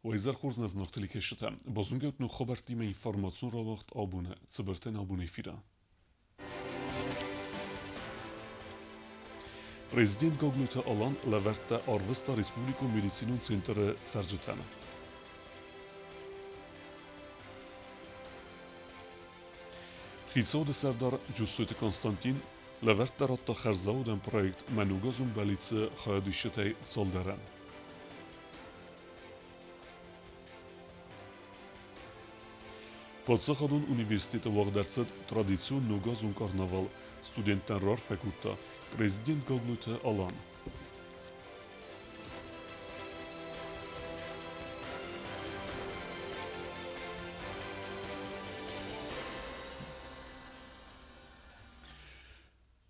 وإذا خورز نزنرتلي كشتا بازونجوت نو خبرتي ما إنفورماسيون را وقت آبونه تبرتن آبونه فيرا Prezident Gogluta alan leverta Arvesta Respubliku Medicinun Centre Sercetana. Хицод Сардар Джусуйт Константин leverta ratta Харзауден projekt Manugazun Balice Khayadishitay Soldaran. Podsakhadun Universiteti Vagdartsat Tradition Nugazun Karnaval Studenten rar fekutta Prezident Gogluta alan.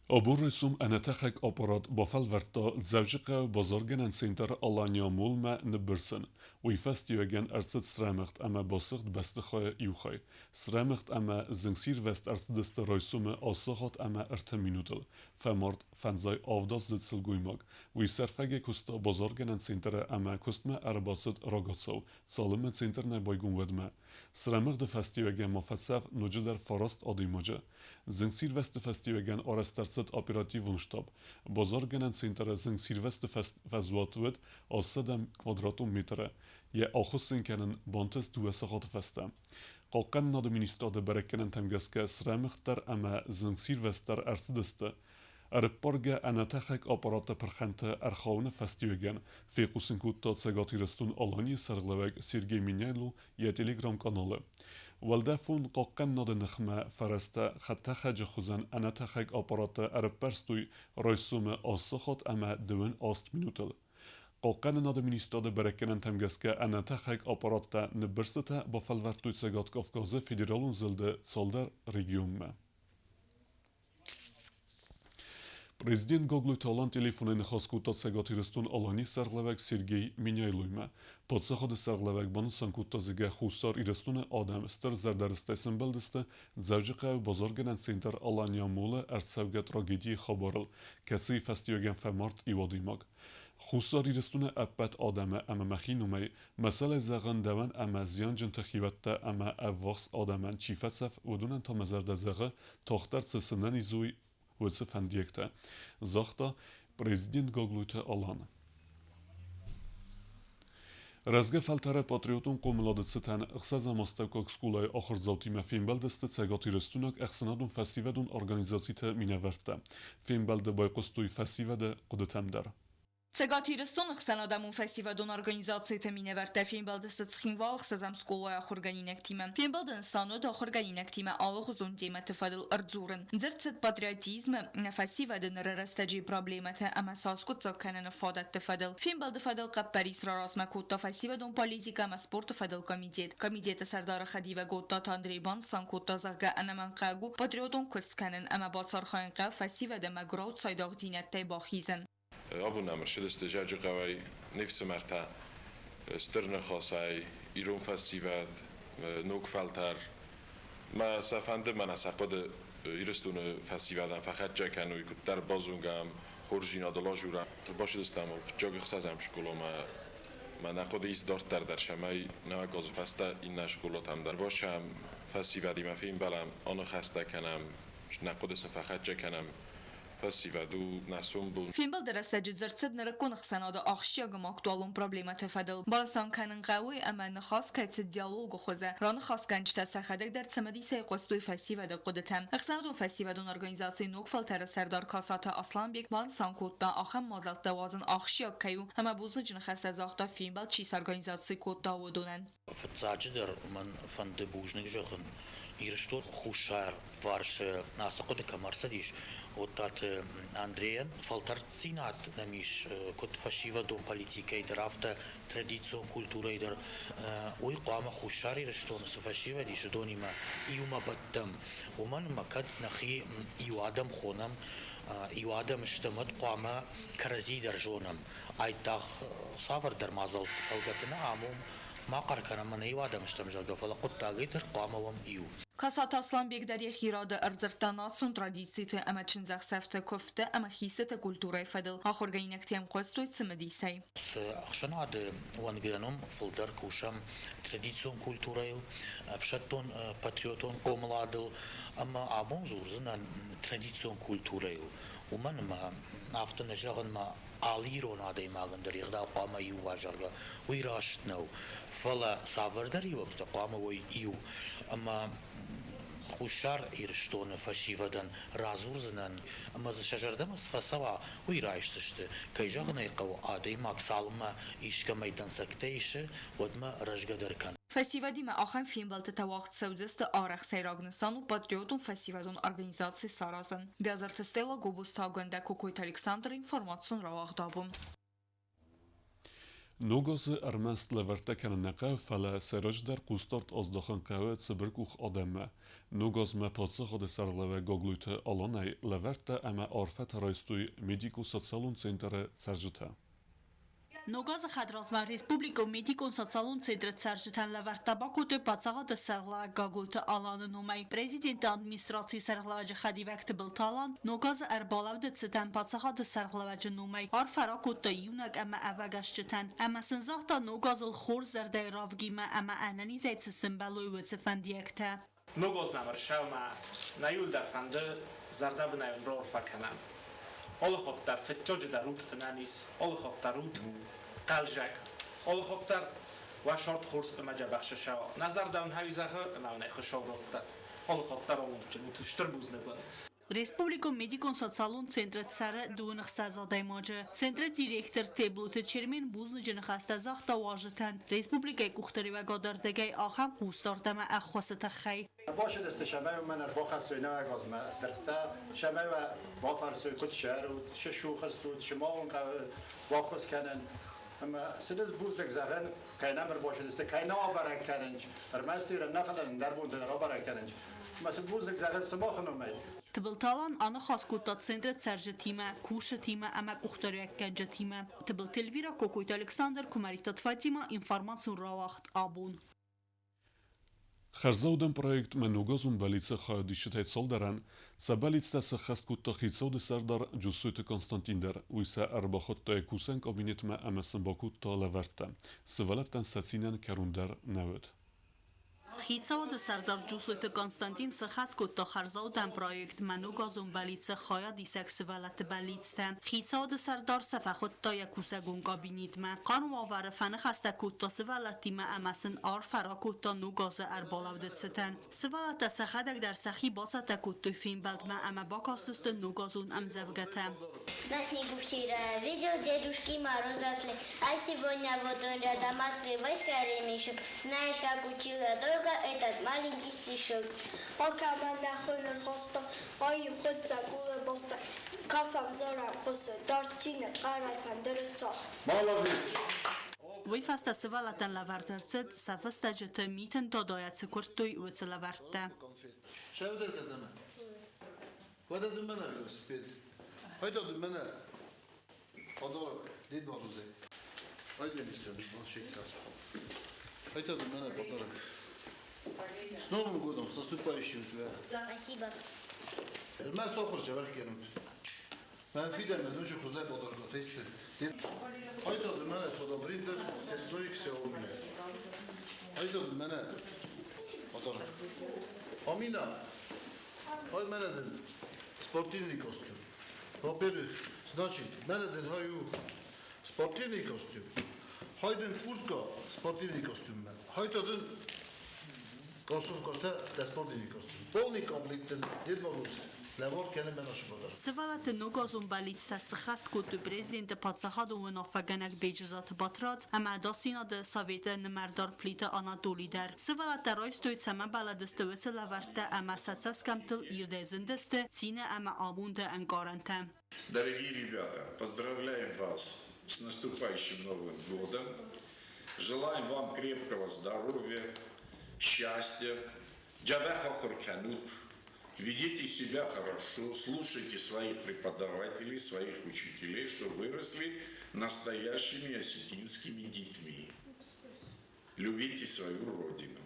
Обурисум анатахак аппарат бафалверта завжика базаргенен центр Алания мулма неберсен. Уйфастиоген арцет страмехт ама басыгт бастыхая юхай. Страмехт ама зингсир вест арцдесте райсуме асахат ама артаминутл. Фамарт фанзай авдас зетсылгуймаг. Уйсерфаге куста базаргенен центр ама кустма арбасет рагацау. Салыме центр найбайгун ведме. Страмехт de fastiogen mafatsav nojuder farast adimoja. Zingsilveste festjövegen arrestartsat operativunshtab. Bozorgenen szintere zingsilveste fezvatvet a 7 kvadratmetre. Je achoszinkenen bantes duesahat feste. Qalqan nad ministade berekenen temgeske sremchter ama zingsilvester ertsdeste. Erparge anatechek aparata perchente erchaune festjövegen. Fekusinkutta cegatirestun alani sergleveg Sergei Minyailo je telegram kanalı. والدافون قاقن ناد نخمة فرسته خطه خج خوزن انا تخک آپارات عرب برستوی رایسوم آسخات اما دوین آست مینوتل. قاقن ناد منیستاد برکنن تمگسکه انا تخک آپارات نبرسته با فلورتوی سگات کافکازه فدرالون زلده سالدر رژیوم. Prezident Gogluta alan telefonun xaskuttat segatiristun alani serglevek Sergey Minyailuyma. Podsakhod serglevek banu sankutta zige khusar iristun adam star zardaristaysin bildiste zavjiqa bazargenen center alanya mole ertsavga tragediyi xabaril kasi festiogen femart ivadimag. خصوصا رستون ابد آدمه اما مخینومی مسئله زغن دوان اما زیان جن تخیوت اما اوخس آدمان چیفت سف ودونن تا مزرد زغه تاختر سسنن زوی ولسه فندیکته زاختا Prezident Gogluta alan. Razge faltare patriotun qomladetseten ixsaza mastavkak skulay axır zavtime filmbaldeste cegatirstunak exsanadun festivedun organizacite mineverte. Filmbelde bayqostuy festivede qudetemder. Cegatիրստուն խսանադամուն ֆեստիվադուն օրգանիզացիա մինևերտե ֆիլմբալդստը ցխինվալ խսազամ սկոլայ խորգանինակ թիմը ֆիլմբալդն սանոդ խորգանինակ թիմը ալոխուզուն դիմը տֆադլ արձուրն ձերցդ պատրիոտիզմը ֆեստիվադը նրաստաջի պրոբլեմաթը ամասասկու ցոքանն ֆադատ տֆադլ ֆիլմբալդը ֆադլ կապարիս ռարասմակուտա ֆեստիվադուն պոլիտիկա մասպորտ ֆադլ կոմիտետը սարդարը խադիվա գոտա Անդրեյբան սանկուտա զագա անաման qagու պատրիոտուն քսկանն ամա բացարխան qավ ֆեստիվադը մագրոց սայդող դինատե բախիզն أبونا مرشد استجاج قوي نفس مرتا استرن خاصاي ایرون فستیوال نوک فلتر ما سفند من اسقد ایرستون فستیوالن فقط جکنوی که در بازونگم خورجینا دلا جورم باشه دستم جاگی خسازم شکلو ما نقد ایست دارت در شمای نه گاز فسته این نشکلات هم در باشم فستیوالی ما فیلم بلم آن خسته کنم نقد است فقط جکنم فستیوالو نسوم بود فیلم درسته زرتد نرکون خسناده آخشیاگم اکتوالون پروبلمات فدل بالسان کنن قوی اما نخواست که دیالوگ خوزه ران خواست کنچتا سخدک در سمدی سی قصدوی فستیوال قدتم خسنادون فستیوالون ارگانیزاسی نوکفل تر سردار کاسات اصلان بیک بالسان کوتا آخم مازال دوازن آخشیاگ کیو اما بوزنج نخست از آختا فیلم بال چیز ارگانیزاسی کوتا ودونن فتزاج در من فند بوجنگ جخن ایرشتور خوشار وارش ناسقود کمرسدیش وطات Andrejan faltarcinat namish kut fashiva don politika i drafta tradicion kultura i dar oi qama khushari rishton fashiva di shdonima iuma baddam ومن مكد نخي يوادم خونم يوادم اشتمت قama كرزي درجونم اي داخ سافر در مازال فلقتنا عموم ما قركنا من يوادا مشتمجا فلا قد تاجيتر قامهم يو Kasat Aslanbek derek irade erzertanasyon tradisiyete ama çinzaksefte köfte ama hisete kulturayı fedil. Ahor gaynek tem kostoy cimedisey. أخشنا عاد وانجانهم فلدر كوشام تراديسيون كولتوريل أفشتون باتريوتون قوملادل أما عبون زورزنا تراديسيون كولتوريل ومن ما عفتنا جاغن ما عاليرون عادي ماغن در يغدا قاما يو واجرغا ويراشتنو فلا سافر در يوقت قاما وي يو أما خوشار ایرشتون فشیودن رازورزنن اما ز شجردمس فسوا ویرایشتشته کیجاغنی قو عادی ماکسالما ایشکا میدان سکتیشه ودما رجگدرکن Фестивадиме ахам финбалты тавахт саудзесты арах сайрагнысану патриотун фестивадун организации саразын. Бязарты стела губуста агенда Кокойт Александр информацион равахдабун. Nogazı Ermest leverteken neqev fele seraj der qustart azdaxan qewe tsibirk ux ademme. Nogaz me patsa xode serleve gogluyte alanay leverte eme arfet raystuy medico-socialun centre serjite. Նոգազը խադրազմար Ռեսպուբլիկա մեդիկոն սոցիալուն ցենտրը ցարժթան լավարտաբակոտը բացաղատը սերլա գագույթը ալաննում է Պրեզիդենտ ադմինիստրացիի սերլավաճը խադիվակտը բլտալան նոգազը արբալավդը ցտան բացաղատը սերլավաճնում է արֆարակոտը յունակ ամա ավագաշտան ամա սնզախտա նոգազը խոր զերդայրավգիմը ամա անանիզայցը սմբալույվը ֆանդիակտա Նոգոզնամր շավմա նայուլ դարֆանդը զարդաբնայուն ռորֆականան Olukoptar fetçocu da rut kınanis, olukoptar rut kalacak, olukoptar vaşort kurs ömece bakşaşa. Nazardan havizahı ömevne xışovrottat. Olukoptar olunca mutuştur buzne bu. Ռեսպուբլիկա մեդիկոն սոցիալուն ցենտրը ցարը դունախ սազադայմաջը ցենտրը դիրեկտոր տեբլութը չերմեն բուզնը ջնխաստազախ տավաժտան ռեսպուբլիկայի կուխտերիվա գոդարդեգայ ախամ հուստորդամա ախոսը խայ باشه دست شمه و من با خرسوی نه گازمه درخته شمه و با فرسوی کت شهر و ششو خستو شما اون با خست کنن اما سدز بوز دک زغن کاینا بر باشه دست کاینا آبرک کننج ارمستی را نفلن در بوند در آبرک کننج مثل بوز دک زغن سباخ نمی Տբլտալան անը խասկոտա ցենտրը ցարժը թիմը, քուշը թիմը, ամա կուխտորյակկաջը թիմը, տբլտելվիրա Կոկոյտ Ալեքսանդր Կումարիտատ Ֆատիմա ինֆորմացիոն ռավախտ աբուն Խերզաուդեն պրոյեկտ մը նոգազուն բալիցը խայոդիշիտ սոլդարան, սա բալիցտա սը խաստկուտտա խիցոդը սարդար ջուսույտը Կոնստանտինդեր, ուիսա արբախոտտա եկուսեն կաբինետ մը ամասն բակուտտա լավերտը, սվալատտան սացինան կերունդար նավըդ. Խիցավոդը Սարդար Ջուսույթը Կոնստանտին սխաստկոտտա խարզաուդան պրոյեկտ մանուգազուն բալիցը խայա դիսակ սվալատը բալիցտան Խիցավոդը Սարդար սավախոտտա յակուսագուն կաբինիտմա Կանում ավարը ֆանը խաստակոտտա սվալատիմը ամասն ար ֆարակոտտա նուգազը արբալավդցտան Սվալատը սախադակ դար սախի բացատակոտտը ֆինբալդմա ամա բակաստուստը нугазун амзавгата Наснегу вчера видел дедушки Мороза а сегодня вот он рядом открылась каремишек. Знаешь, как учила только этот маленький стишок. Пока мы находим хоста, ой, хоть загула боста, кафам зора боса, дартина, карай фандерца. Молодец! Войфаста свалатан лавартарцет сафастаджета митен додаяцы куртуй уцы лаварта Шевде задаме. Вода думена велосипед. Haydi dumene. Ador did baruze. Haydi istedim bu şekilde. Haydi dumene patarak. С Новым годом, с наступающим тебя. Спасибо. Мен стохор жавах керем. Мен фидем мен уже хозяй подарка тесте. Haydi dumene xodobриндер, сержойк се omine. Haydi dumene patarak. Amina. Haydi mene dedim. Спортивный костюм. Во-первых, значит, надо дать спортивный костюм. Хайден куртка, спортивный костюм. Хайден кроссовка, спортивный костюм. Полный комплект, деднорус. Левор кене мен ашбадар. Սվալատը նոգազուն բալիցտա սխաստկոտը պրեզիդենտը պացախադուն աֆագանակ բեջզատ բատրած ամադասինադը սավետը նմարդար պլիտը անատոլիդար Սվալատը ռոյստույց ամա բալադստվեցը լավարտը ամասացած կամտլ իրդեզնդստը ցինը ամա ամունդը ընկարանտը Дорогие ребята, поздравляем вас с наступающим Новым годом. Желаем вам крепкого здоровья, счастья. Джабаха Хорканут. Ведите себя хорошо, слушайте своих преподавателей, своих учителей, чтобы выросли настоящими осетинскими детьми. любите свою родину.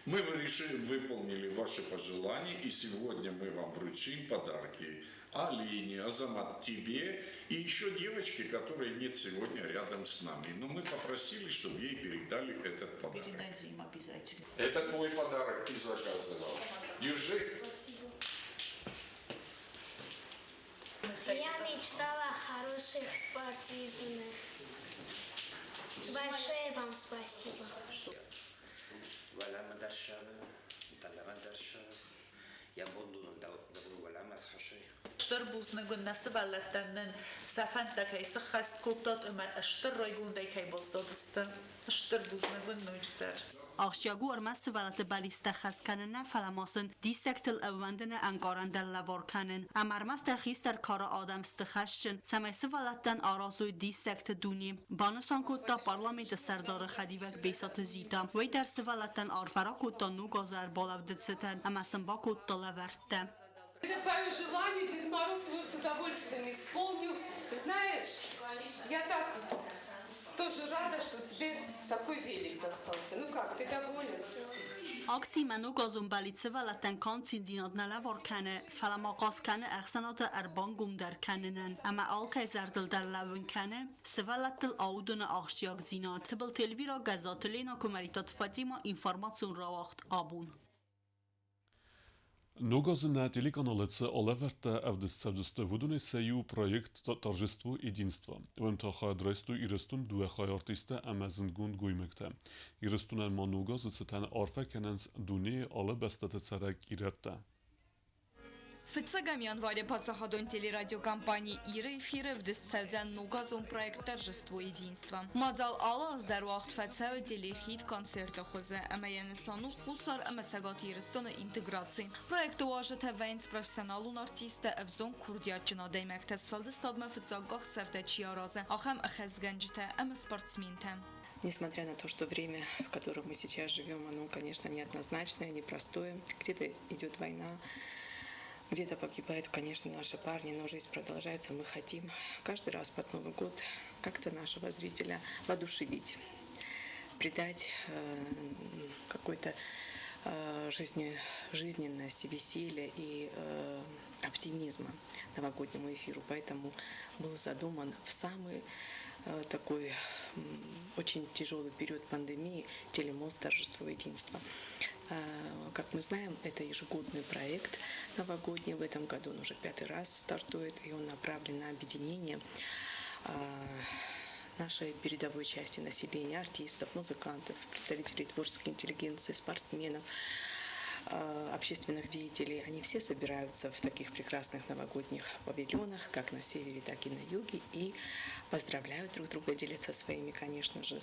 Мы выполнили ваши пожелания, и сегодня мы вам вручим подарки. Алине, Азамат, тебе и еще девочке, которой нет сегодня рядом с нами. Но мы попросили, чтобы ей передали этот подарок. Передайте им обязательно. Это твой подарок, ты заказывал. Держи. Я мечтала о хороших спортивных. Большое вам спасибо. اشتر بوزنگون نسبالتنن سفن دکای سخست کوبتاد امر اشتر رایگون دکای بازدادست اشتر بوزنگون نوجدر Աղջյագու արմասը վալատը բալիստա խասկանն է ֆալամոսն դիսեկտլ ավանդն անկարանդել լավորքանն ամարմաս դերխիստեր քարը ադամ ստխաշն սամայսը վալատան արազույ դիսեկտ դունի բանսան կոտա պարլամենտը սարդարը խադիվակ բեսատը զիտա վայ դերսը վալատան արֆարա կոտանու գազար բոլավ դցտան ամասն բա կոտա լավարտը Это твое желание, Дед Мороз его с удовольствием исполнил. Знаешь, я так тоже рада, что тебе такой велик достался. Ну как, ты доволен? Ակցի մանու գազումբալիցը վալատան կանցին զինոդնալա որքանը ֆալամաղասքանը աղսանոտը արբան գումդարքաննն ամա ալքայ զարդլդալ լավնքանը սվալատլ աուդունը աղջյակ զինոդ թբլ տելվիրա գազատլինա կոմարիտատ Ֆատիմա ինֆորմացիոն ռավախտ աբուն Многозына телеканалыцы Олеверта Авдесцевдесте Вудуне Сею проект Торжество единства. Вемтаха дресту Ирестун дуэхай артиста Амазингун Гуймекте. Ирестунен Мануга зацетен Арфекененс Дуне alle bestete Царек Иретте. ФЦГ январе подсаходон телерадиокомпании «Ира» эфиры в дисцевзян нугазон проект «Торжество единства». Мадзал Алла здарвахт ФЦГ телехит концерта хозе, амаянесану хусар амацагат Ирестона интеграции. Проект уважит вейнс профессионалун артиста Эвзон Курдиачина деймекте свалды стадма ФЦГах севдачи аразе, ахам ахезганджите ам спортсменте. Несмотря на то, что время, в котором мы сейчас живем, оно, конечно, неоднозначное, непростое. Где-то идет война, где-то погибают, конечно, наши парни, но жизнь продолжается. Мы хотим каждый раз под Новый год как-то нашего зрителя воодушевить, придать какой-то жизненности, веселья и оптимизма новогоднему эфиру. Поэтому был задуман в самый такой очень тяжелый период пандемии телемост «Торжество единства». Как мы знаем, это ежегодный проект новогодний. В этом году он уже 5-й раз стартует, и он направлен на объединение нашей передовой части населения, артистов, музыкантов, представителей творческой интеллигенции, спортсменов, общественных деятелей. Они все собираются в таких прекрасных новогодних павильонах, как на севере, так и на юге, и поздравляют друг друга, делятся своими, конечно же,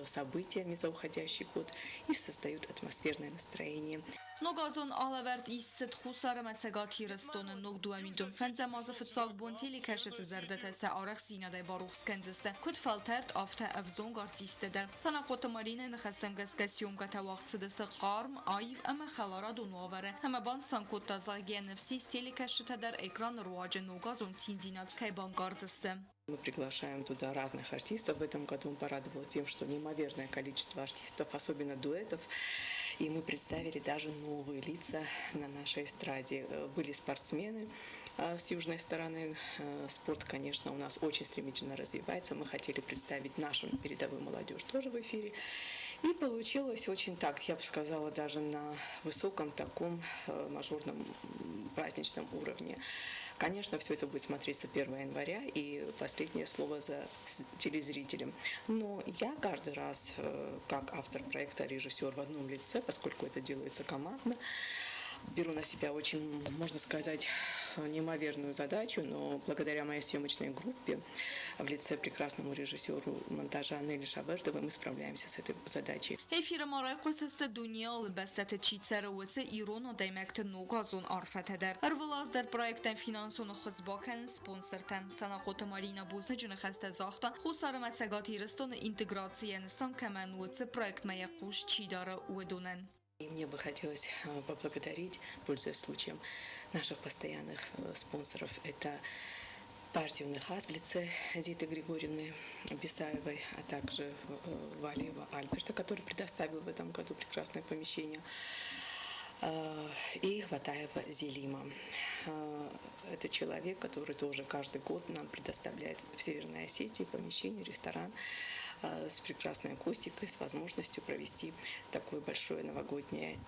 событиями за уходящий год и создают атмосферное настроение. Նոգազոն ալավերտ իսցետ խուսարը մեցեգատ հիրստոնը նոգ դուամիդում ֆենձը մազը ֆծակ բոնտիլի կաշետ զարդետեսը արեղ սինադայ բարուխ սկենձստը կուտ ֆալտերտ ավթը ավզոնգ արտիստեդեր սանախոտը մարինը նխստեմ գսկեսյում գտավաղցը դսը qarm այվ ամը խալարad ու նովերը համաբան սանկոտ տազագեն նվսի ստիլի կաշետադար էկրան ռուաջը նոգազոն ցինձինատ կայբան կարծստը Мы приглашаем туда разных артистов. В этом году он порадовал тем, что неимоверное количество артистов, особенно дуэтов. И мы представили даже новые лица на нашей эстраде. Были спортсмены с южной стороны. Спорт, конечно, у нас очень стремительно развивается. Мы хотели представить нашу передовую молодежь тоже в эфире. И получилось очень так, я бы сказала, даже на высоком таком мажорном праздничном уровне. Конечно, все это будет смотреться 1 января, и последнее слово за телезрителем. Но я каждый раз, как автор проекта, режиссер в одном лице, поскольку это делается командно, беру на себя очень, можно сказать, неимоверную задачу, но благодаря моей съемочной группе в лице прекрасному режиссеру монтажа Нелли Шабертовой мы справляемся с этой задачей. Эфира марайқосысты дүния бәстәті читсәрі өсі Ирон одаймәкті ногазон арфәтәдер. Арвылаздыр проекттен финансоны қызбакән спонсортен. Санақоты Марина Бузны жыны қәсті зақты хусары мәтсәгат ирістоны интеграцияны сан кәмән өтсі проект мәяқуш чидары өдунен. И мне бы хотелось поблагодарить, пользуясь случаем, наших постоянных спонсоров. Это партию Хаслицы Зиты Григорьевны Бесаевой, а также Валиева Альберта, который предоставил в этом году прекрасное помещение, и Ватаева Зелима. Это человек, который тоже каждый год нам предоставляет в Северной Осетии помещение, ресторан с прекрасной акустикой, с возможностью провести такое большое новогоднее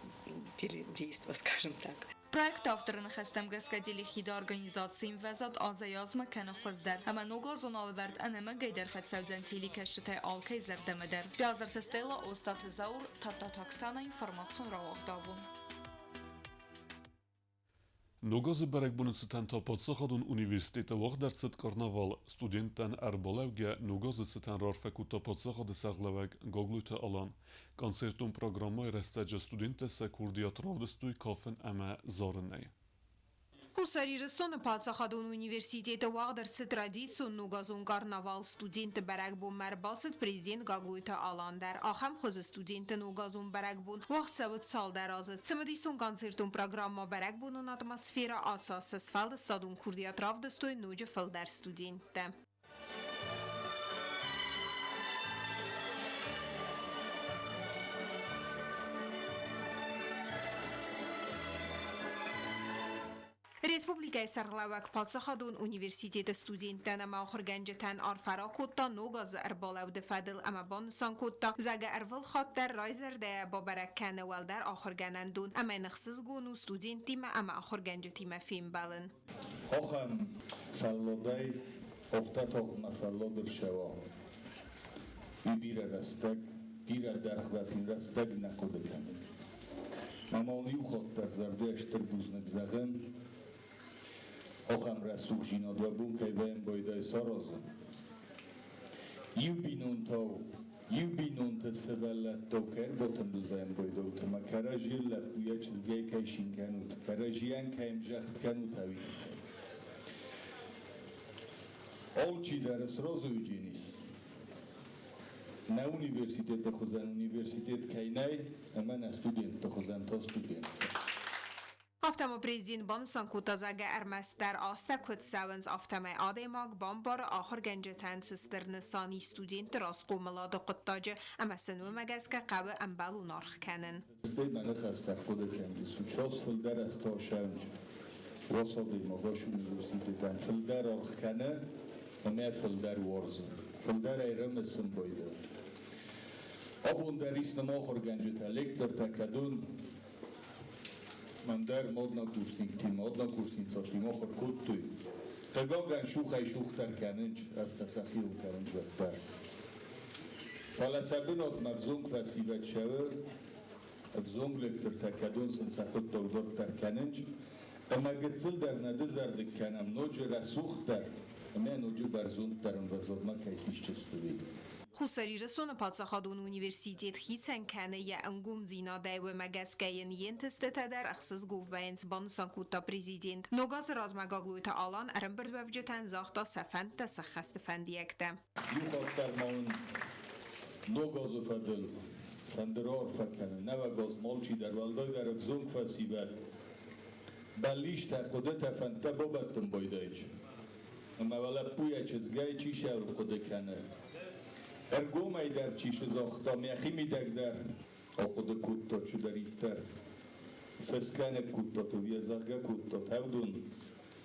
действо, скажем так. Проект авторын xəstəm qəskədili xida organizasiyim vəzat azayazma kəni xəzdər. Həmən o qazon alıvərd ənəmə qeydər fətsəvzəntili kəştətə alkay zərdəmədər. Biazır təstəylə ostatı zaur tatta taksana informasyon ravaqdavun. Nogazı bərək bunun sıtən tapatsaxadun universitete vaxdərcət karnaval studentən ərbalevgə nogazı sıtən rarfəku tapatsaxadı səğləvəg qagluyta alan. Konsertun programmay rəstəcə studentəsə kurdiyat ravdəstuy kafın əmə zarınəy. Хусарирստон Пацахадун университета вагдерцы традицию нугазун карнавал студенты баракбун марбасыт президент Гаглуйта Аландар ахам хоз студенты нугазун баракбун вақт савыт сал даразыт сымадисон концертун программа баракбунун атмосфера асасы сфалды стадун курдият равдыстой нуджи фалдар студенты. Республикай Сарлавак Пацахадун университет студенттен ама охырганжетен арфара кутта ногаз арбалав дефадил ама бонсан кутта зага арвал хаттар райзерде бабараккан والدر охырганандун ама нахсыз гуну студентима ама охырганжетима фим балын. Хохам фаллодай офтатох нафаллодр шава. Бибира растак, бира дархватин растак накудекан. Мамони ухоттар зардештер бузнак заган. Охам расух жинадвабун кайбаем бойдай сарозан. Юбинун тау, юбинун тесевеллет тау керботан дузбаем бойдау тама каражиллет уячил гей кайшин канут, каражиян кайм жахт канут авин. Олчи дарес розу уджинис. На университет тахузан университет кайнай, а мана студент тахузан то студент. Aftama prezident Bansan Kutazage Ermester Asta Kutsavens aftama Ademag Bambar آخر گنجتن سستر نسانی student راست قوملاد قطاجه اما سنو مگزکه قبل انبالو نارخ کنن. استید من خسته خود کنی سوچاس فلدر از تا شنج واسطی مغاش اونیورسیتتن فلدر آخ کنه اما فلدر وارزن فلدر ایرم سن بایده. آبون در ایستم آخر گنجت الکتر تکدون من در مادنا کورسینسا تیم آخر کود توی تگاگن شوختر کننج از تسخیر کننج بهتر فلسبنات مرزونگ و سیوت شور از زونگ لکتر تکدون سنسخت دردار تر کننج اما گتزل در ندزرد کنم نوج رسوخ در اما نوج برزوند در انوزادما کیسیش چستوی خسری رسون پادسخادون اونیورسیتیت خیتن کنه یا انگوم زینا دایو مگسکین ینتسته در اخصاص گوفینس بانسان کوتا پریزیدنت نوگاز رازمگاگلویت آلان ارم برد وفجتن زاختا سفند تسخست فندیکته یوخافتر مالن نوگازو فدل فندرار فکنه نوگاز مالچی در والدای در اکزونگ فسیبت بلیش تقوده تفنده بابتن بایدایش اما ولی پویا چزگای چی شور قده کنه ارگوم ای در چیش زاختا میخی میدک در آقوده کودتا چو در ایتر فسکنه کودتا تو ویزاقه کودتا تودون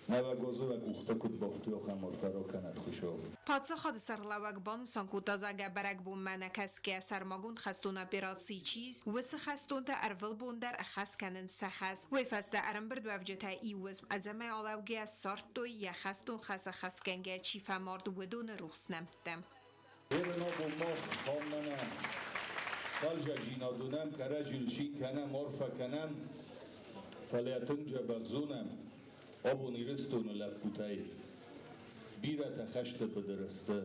نوه گازو و گوختا کود بافتو خمار فرا کند خوشا پادسخاد سرلوک بانسان کوتا زگه برک بون منکس که سرماگون خستون اپیراسی چیز و سخستون تا ارول بون در اخست کنن سخست و فسته ارم برد وفجتا ایوزم ازمه آلوگه سارتوی یا خستون خست کنگه چیفه مارد و دون روخس نمتم ایرنا بوماخ خامنه خالجا جینادونم کراجل شین کنم عرفه کنم فلیتنجا بغزونم آبون ایرستون لبکوتای بیره تخشت بدرسته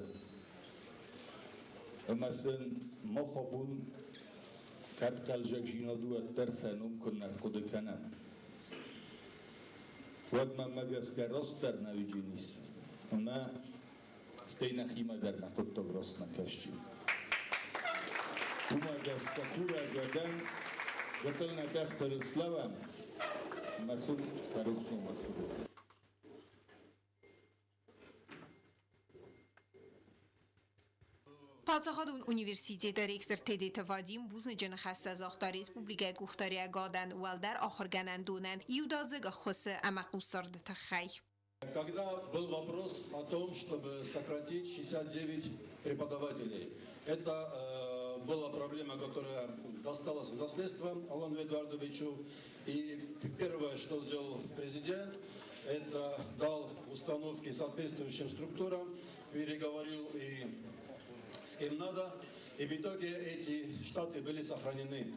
مثلا ما خوابون کبتلجا جینادو اترسنم کن نرخود کنم ود من مگس که راست در نویجی نیست اما stejna chima dar na to wrosna kości. Umaga statura gadam, gatel na kachtar slavam, masum saruknu maturu. Փածախադուն ունիվերսիտետը ռեկտոր Թեդեթ Վադիմ բուզնջն խաստազախտա ռեսպուբլիկայի գուխտարիա գադան ուալդար ախորգանան դունեն իուդաձը գխոսը ամակուսարդ թխայ. Когда был вопрос о том, чтобы сократить 69 преподавателей, это была проблема, которая досталась в наследство Алану Эдуардовичу. И первое, что сделал президент, это дал установки соответствующим структурам, переговорил и с кем надо, и в итоге эти штаты были сохранены.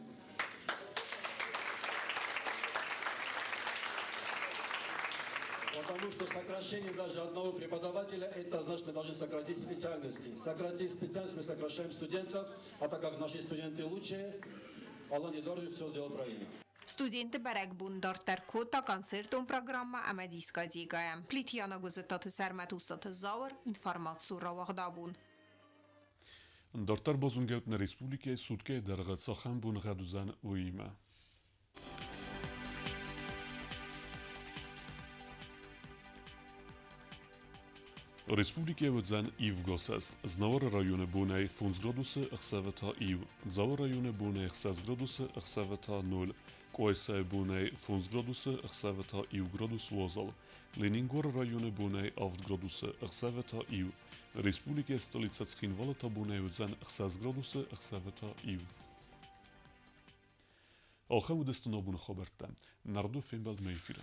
Потому что сокращение даже одного преподавателя, это значит, мы должны сократить специальности. Сократить специальность, мы сокращаем студентов, а так как наши студенты лучшие, Алан Эдуардович все сделал правильно. Ստուդենտը բարակբուն դարտար կոտա կոնցերտոն պրոգրամմա ամադիսկադիգայ Պլիտյանը գոզտատը սարմատուսատը զավր ինֆորմացու ռավաղդաբուն Դարտար բոզունգեուտն ռեսպուլիկայի սուտկե դարղաց սախան բուն ғադուզան ուիմը Республики Вудзан Ив Госест, Знавара районы Буней Фунс градуса Ахсавета Ив, Дзава районы Буней Хсас градуса Ахсавета 0, Койсай Буней Фунс градуса Ахсавета Ив градус Возал, Ленингор районы Буней Авт градуса Ахсавета Ив, Республики столица Цхинвалата Буней Вудзан Ахсас градуса Ахсавета Ив. Алхам удестанобун хабарта, Нарду Финбалд Мейфира.